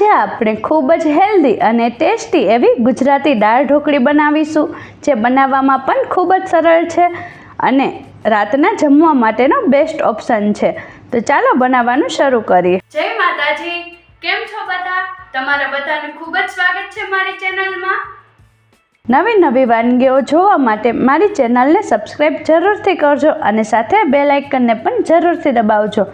આજે આપણે ખૂબ જ હેલ્ધી અને ટેસ્ટી એવી ગુજરાતી દાળ ઢોકળી બનાવીશું, જે બનાવવામાં પણ ખૂબ જ સરળ છે અને રાતના જમવા માટેનો બેસ્ટ ઓપ્શન છે. તો ચાલો બનાવવાનું શરૂ કરીએ. જય માતાજી, કેમ છો બધા? તમારા બધાનું ખૂબ જ સ્વાગત છે મારી ચેનલમાં. નવી નવી વાનગીઓ જોવા માટે મારી ચેનલને સબસ્ક્રાઈબ જરૂરથી કરજો અને સાથે બેલ આઇકનને પણ જરૂરથી દબાવજો,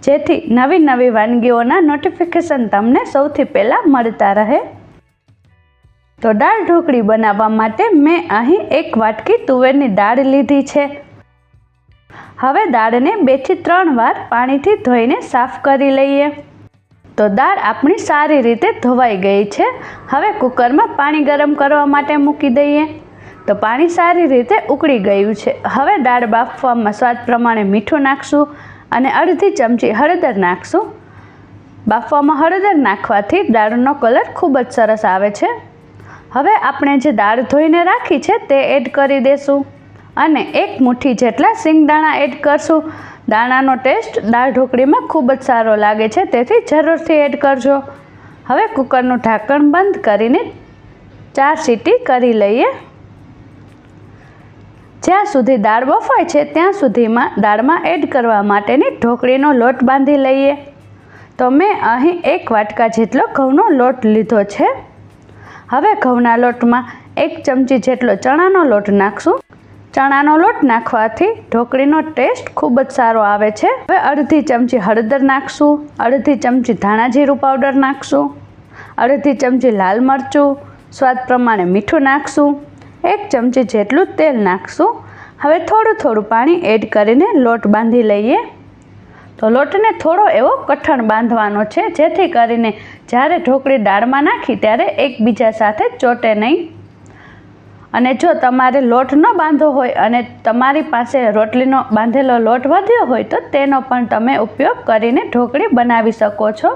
જેથી નવી નવી વાનગીઓના નોટિફિકેશન તમને સૌથી પહેલાં મળતા રહે. તો દાળ ઢોકળી બનાવવા માટે મેં અહીં 1 વાટકી તુવેરની દાળ લીધી છે. હવે દાળને 2 થી 3 વાર પાણીથી ધોઈને સાફ કરી લઈએ. તો દાળ આપણી સારી રીતે ધોવાઈ ગઈ છે. હવે કુકરમાં પાણી ગરમ કરવા માટે મૂકી દઈએ. તો પાણી સારી રીતે ઉકળી ગયું છે. હવે દાળ બાફવામાં સ્વાદ પ્રમાણે મીઠું નાખશું અને અડધી ચમચી હળદર નાખશું. બાફવામાં હળદર નાખવાથી દાળનો કલર ખૂબ જ સરસ આવે છે. હવે આપણે જે દાળ ધોઈને રાખી છે તે એડ કરી દેશું અને 1 મુઠ્ઠી જેટલા સિંગદાણા એડ કરશું. દાણાનો ટેસ્ટ દાળ ઢોકળીમાં ખૂબ જ સારો લાગે છે, તેથી જરૂરથી એડ કરજો. હવે કુકરનું ઢાંકણ બંધ કરીને 4 સીટી કરી લઈએ. જ્યાં સુધી દાળ બફાય છે ત્યાં સુધીમાં દાળમાં એડ કરવા માટેની ઢોકળીનો લોટ બાંધી લઈએ. તો મેં અહીં 1 વાટકા જેટલો ઘઉંનો લોટ લીધો છે. હવે ઘઉંના લોટમાં 1 ચમચી જેટલો ચણાનો લોટ નાખશું. ચણાનો લોટ નાખવાથી ઢોકળીનો ટેસ્ટ ખૂબ જ સારો આવે છે. હવે અડધી ચમચી હળદર નાખશું, અડધી ચમચી ધાણા જીરું પાવડર નાખશું, અડધી ચમચી લાલ મરચું, સ્વાદ પ્રમાણે મીઠું નાખશું, 1 ચમચી જેટલું તેલ નાખશું. હવે થોડું થોડું પાણી એડ કરીને લોટ બાંધી લઈએ. તો લોટને થોડો એવો કઠણ બાંધવાનો છે, જેથી કરીને જ્યારે ઢોકળી દાળમાં નાખી ત્યારે એકબીજા સાથે ચોટે નહીં. અને જો તમારે લોટ ન બાંધવો હોય અને તમારી પાસે રોટલીનો બાંધેલો લોટ વધ્યો હોય તો તેનો પણ તમે ઉપયોગ કરીને ઢોકળી બનાવી શકો છો.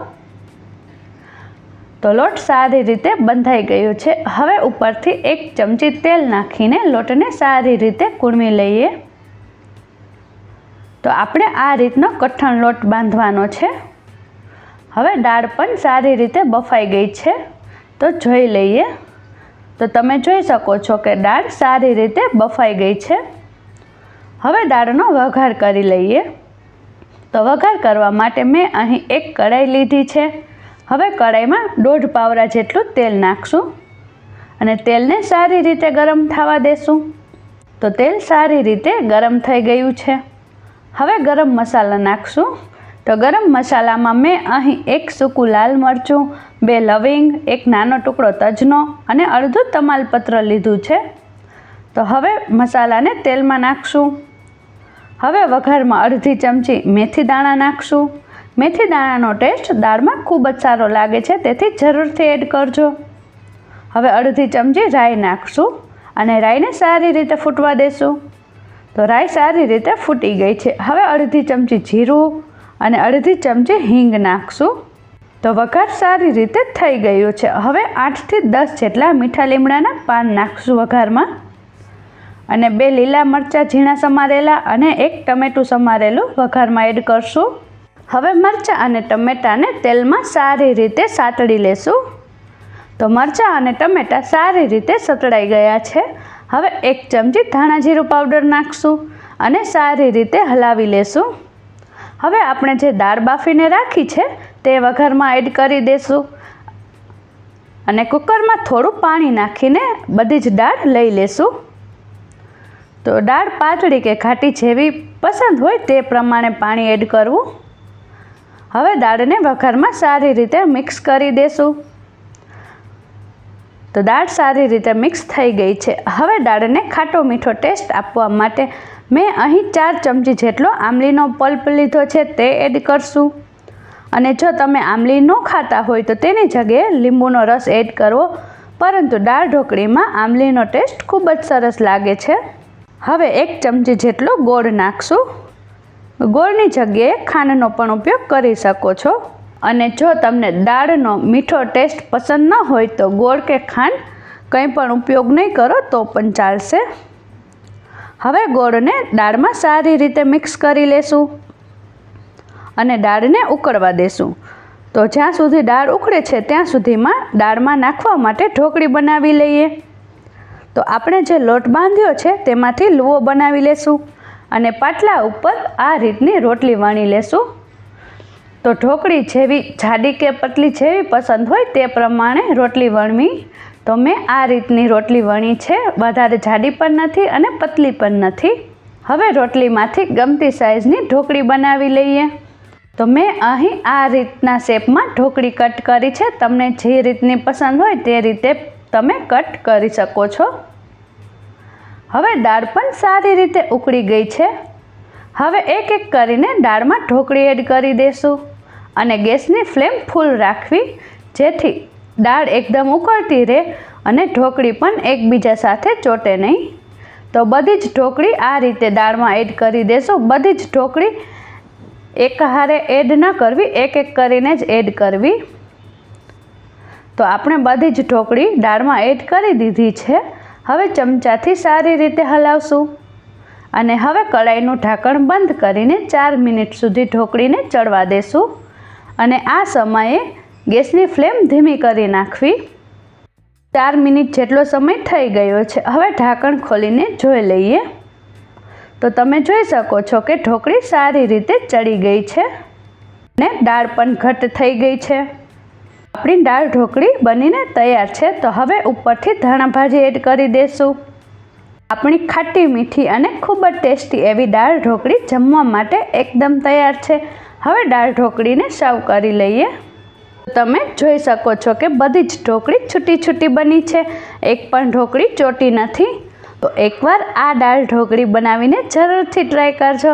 તો લોટ સારી રીતે બંધાઈ ગયો છે. હવે ઉપરથી 1 ચમચી તેલ નાખીને લોટને સારી રીતે કૂણવી લઈએ. તો આપણે આ રીતનો કઠણ લોટ બાંધવાનો છે. હવે દાળ પણ સારી રીતે બફાઈ ગઈ છે, તો જોઈ લઈએ. તો તમે જોઈ શકો છો કે દાળ સારી રીતે બફાઈ ગઈ છે. હવે દાળનો વઘાર કરી લઈએ. તો વઘાર કરવા માટે મેં અહીં 1 કઢાઈ લીધી છે. હવે કઢાઈમાં 1.5 પાવરા જેટલું તેલ નાખશું અને તેલને સારી રીતે ગરમ થવા દેશું. તો તેલ સારી રીતે ગરમ થઈ ગયું છે. હવે ગરમ મસાલા નાખશું. તો ગરમ મસાલામાં મેં અહીં 1 સૂકું લાલ મરચું, 2 લવિંગ, 1 નાનો ટુકડો તજનો અને અડધું તમાલપત્ર લીધું છે. તો હવે મસાલાને તેલમાં નાખશું. હવે વઘારમાં અડધી ચમચી મેથી દાણા નાખશું. મેથી દાણાનો ટેસ્ટ દાળમાં ખૂબ જ સારો લાગે છે, તેથી જરૂરથી એડ કરજો. હવે અડધી ચમચી રાઈ નાખશું અને રાઈને સારી રીતે ફૂટવા દેશું. તો રાઈ સારી રીતે ફૂટી ગઈ છે. હવે અડધી ચમચી જીરું અને અડધી ચમચી હિંગ નાખશું. તો વઘાર સારી રીતે થઈ ગયો છે. હવે 8 થી 10 જેટલા મીઠા લીમડાના પાન નાખશું વઘારમાં અને 2 લીલા મરચાં ઝીણા સમારેલા અને 1 ટમેટું સમારેલું વઘારમાં એડ કરશું. હવે મરચાં અને ટમેટાને તેલમાં સારી રીતે સાતળી લેશું. તો મરચાં અને ટમેટાં સારી રીતે સતળાઈ ગયા છે. હવે 1 ચમચી ધાણા જીરું પાવડર નાખશું અને સારી રીતે હલાવી લેશું. હવે આપણે જે દાળ બાફીને રાખી છે તે વઘારમાં એડ કરી દેશું અને કુકરમાં થોડું પાણી નાખીને બધી જ દાળ લઈ લેશું. તો દાળ પાતળી કે ઘાટી જેવી પસંદ હોય તે પ્રમાણે પાણી એડ કરવું. હવે દાળને વઘારમાં સારી રીતે મિક્સ કરી દેશું. તો દાળ સારી રીતે મિક્સ થઈ ગઈ છે. હવે દાળને ખાટો મીઠો ટેસ્ટ આપવા માટે મેં અહીં 4 ચમચી જેટલો આમલીનો પલ્પ લીધો છે, તે એડ કરશું. અને જો તમે આમલી ન ખાતા હોય તો તેની જગ્યાએ લીંબુનો રસ એડ કરવો, પરંતુ દાળ ઢોકળીમાં આમલીનો ટેસ્ટ ખૂબ જ સરસ લાગે છે. હવે 1 ચમચી જેટલો ગોળ નાખશું. ગોળની જગ્યાએ ખાંડનો પણ ઉપયોગ કરી શકો છો. અને જો તમને દાળનો મીઠો ટેસ્ટ પસંદ ન હોય તો ગોળ કે ખાંડ કંઈ પણ ઉપયોગ નહીં કરો તો પણ ચાલશે. હવે ગોળને દાળમાં સારી રીતે મિક્સ કરી લેશું અને દાળને ઉકળવા દેશું. તો જ્યાં સુધી દાળ ઉકળે છે ત્યાં સુધીમાં દાળમાં નાખવા માટે ઢોકળી બનાવી લઈએ. તો આપણે જે લોટ બાંધ્યો છે તેમાંથી લુવો બનાવી લેશું અને પાટલા ઉપર આ રીતની રોટલી વણી લેશું. તો ઢોકળી જેવી જાડી કે પતલી જેવી પસંદ હોય તે પ્રમાણે રોટલી વણવી. તો મેં આ રીતની રોટલી વણી છે, વધારે જાડી પણ નથી અને પતલી પણ નથી. હવે રોટલીમાંથી ગમતી સાઇઝની ઢોકળી બનાવી લઈએ. તો મેં અહીં આ રીતના શેપમાં ઢોકળી કટ કરી છે. તમને જે રીતની પસંદ હોય તે રીતે તમે કટ કરી શકો છો. હવે દાળ પણ સારી રીતે ઉકળી ગઈ છે. હવે એક એક કરીને દાળમાં ઢોકળી એડ કરી દઈશું અને ગેસની ફ્લેમ ફૂલ રાખવી, જેથી દાળ એકદમ ઉકળતી રહે અને ઢોકળી પણ એકબીજા સાથે ચોટે નહીં. તો બધી જ ઢોકળી આ રીતે દાળમાં એડ કરી દેશું. બધી જ ઢોકળી એક હારે એડ ન કરવી, એક એક કરીને જ એડ કરવી. તો આપણે બધી જ ઢોકળી દાળમાં એડ કરી દીધી છે. હવે ચમચાથી સારી રીતે હલાવશું અને હવે કઢાઈનું ઢાંકણ બંધ કરીને 4 મિનિટ સુધી ઢોકળીને ચડવા દેશું અને આ સમયે ગેસની ફ્લેમ ધીમી કરી નાખવી. 4 મિનિટ જેટલો સમય થઈ ગયો છે. હવે ઢાંકણ ખોલીને જોઈ લઈએ. તો તમે જોઈ શકો છો કે ઢોકળી સારી રીતે ચડી ગઈ છે અને દાળ પણ ઘટ થઈ ગઈ છે. આપણી દાળ ઢોકળી બનીને તૈયાર છે. તો હવે ઉપરથી ધાણા ભાજી એડ કરી દઈશું. આપણી ખાટી મીઠી અને ખૂબ જ ટેસ્ટી એવી દાળ ઢોકળી જમવા માટે એકદમ તૈયાર છે. હવે દાળ ઢોકળીને સર્વ કરી લઈએ. તમે જોઈ શકો છો કે બધી જ ઢોકળી છૂટી છૂટી બની છે, એક પણ ઢોકળી ચોટી નથી. તો એકવાર આ દાળ ઢોકળી બનાવીને જરૂરથી ટ્રાય કરજો.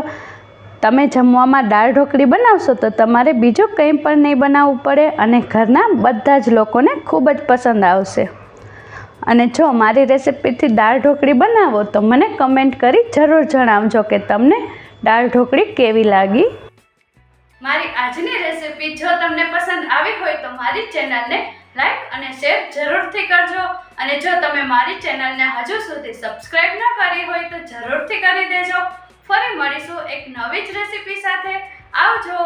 તમે જમવામાં દાળ ઢોકળી બનાવશો તો તમારે બીજું કંઈ પણ નહીં બનાવવું પડે અને ઘરના બધા જ લોકોને ખૂબ જ પસંદ આવશે. અને જો મારી રેસિપીથી દાળ ઢોકળી બનાવો તો મને કમેન્ટ કરી જરૂર જણાવજો કે તમને દાળ ઢોકળી કેવી લાગી. મારી આજની રેસિપી જો તમને પસંદ આવી હોય તો મારી ચેનલને લાઈક અને શેર જરૂરથી કરજો. અને જો તમે મારી ચેનલને હજુ સુધી સબસ્ક્રાઈબ ન કરી હોય તો જરૂરથી કરી દેજો. ફરી મળીશું એક નવી જ રેસિપી સાથે. આવજો.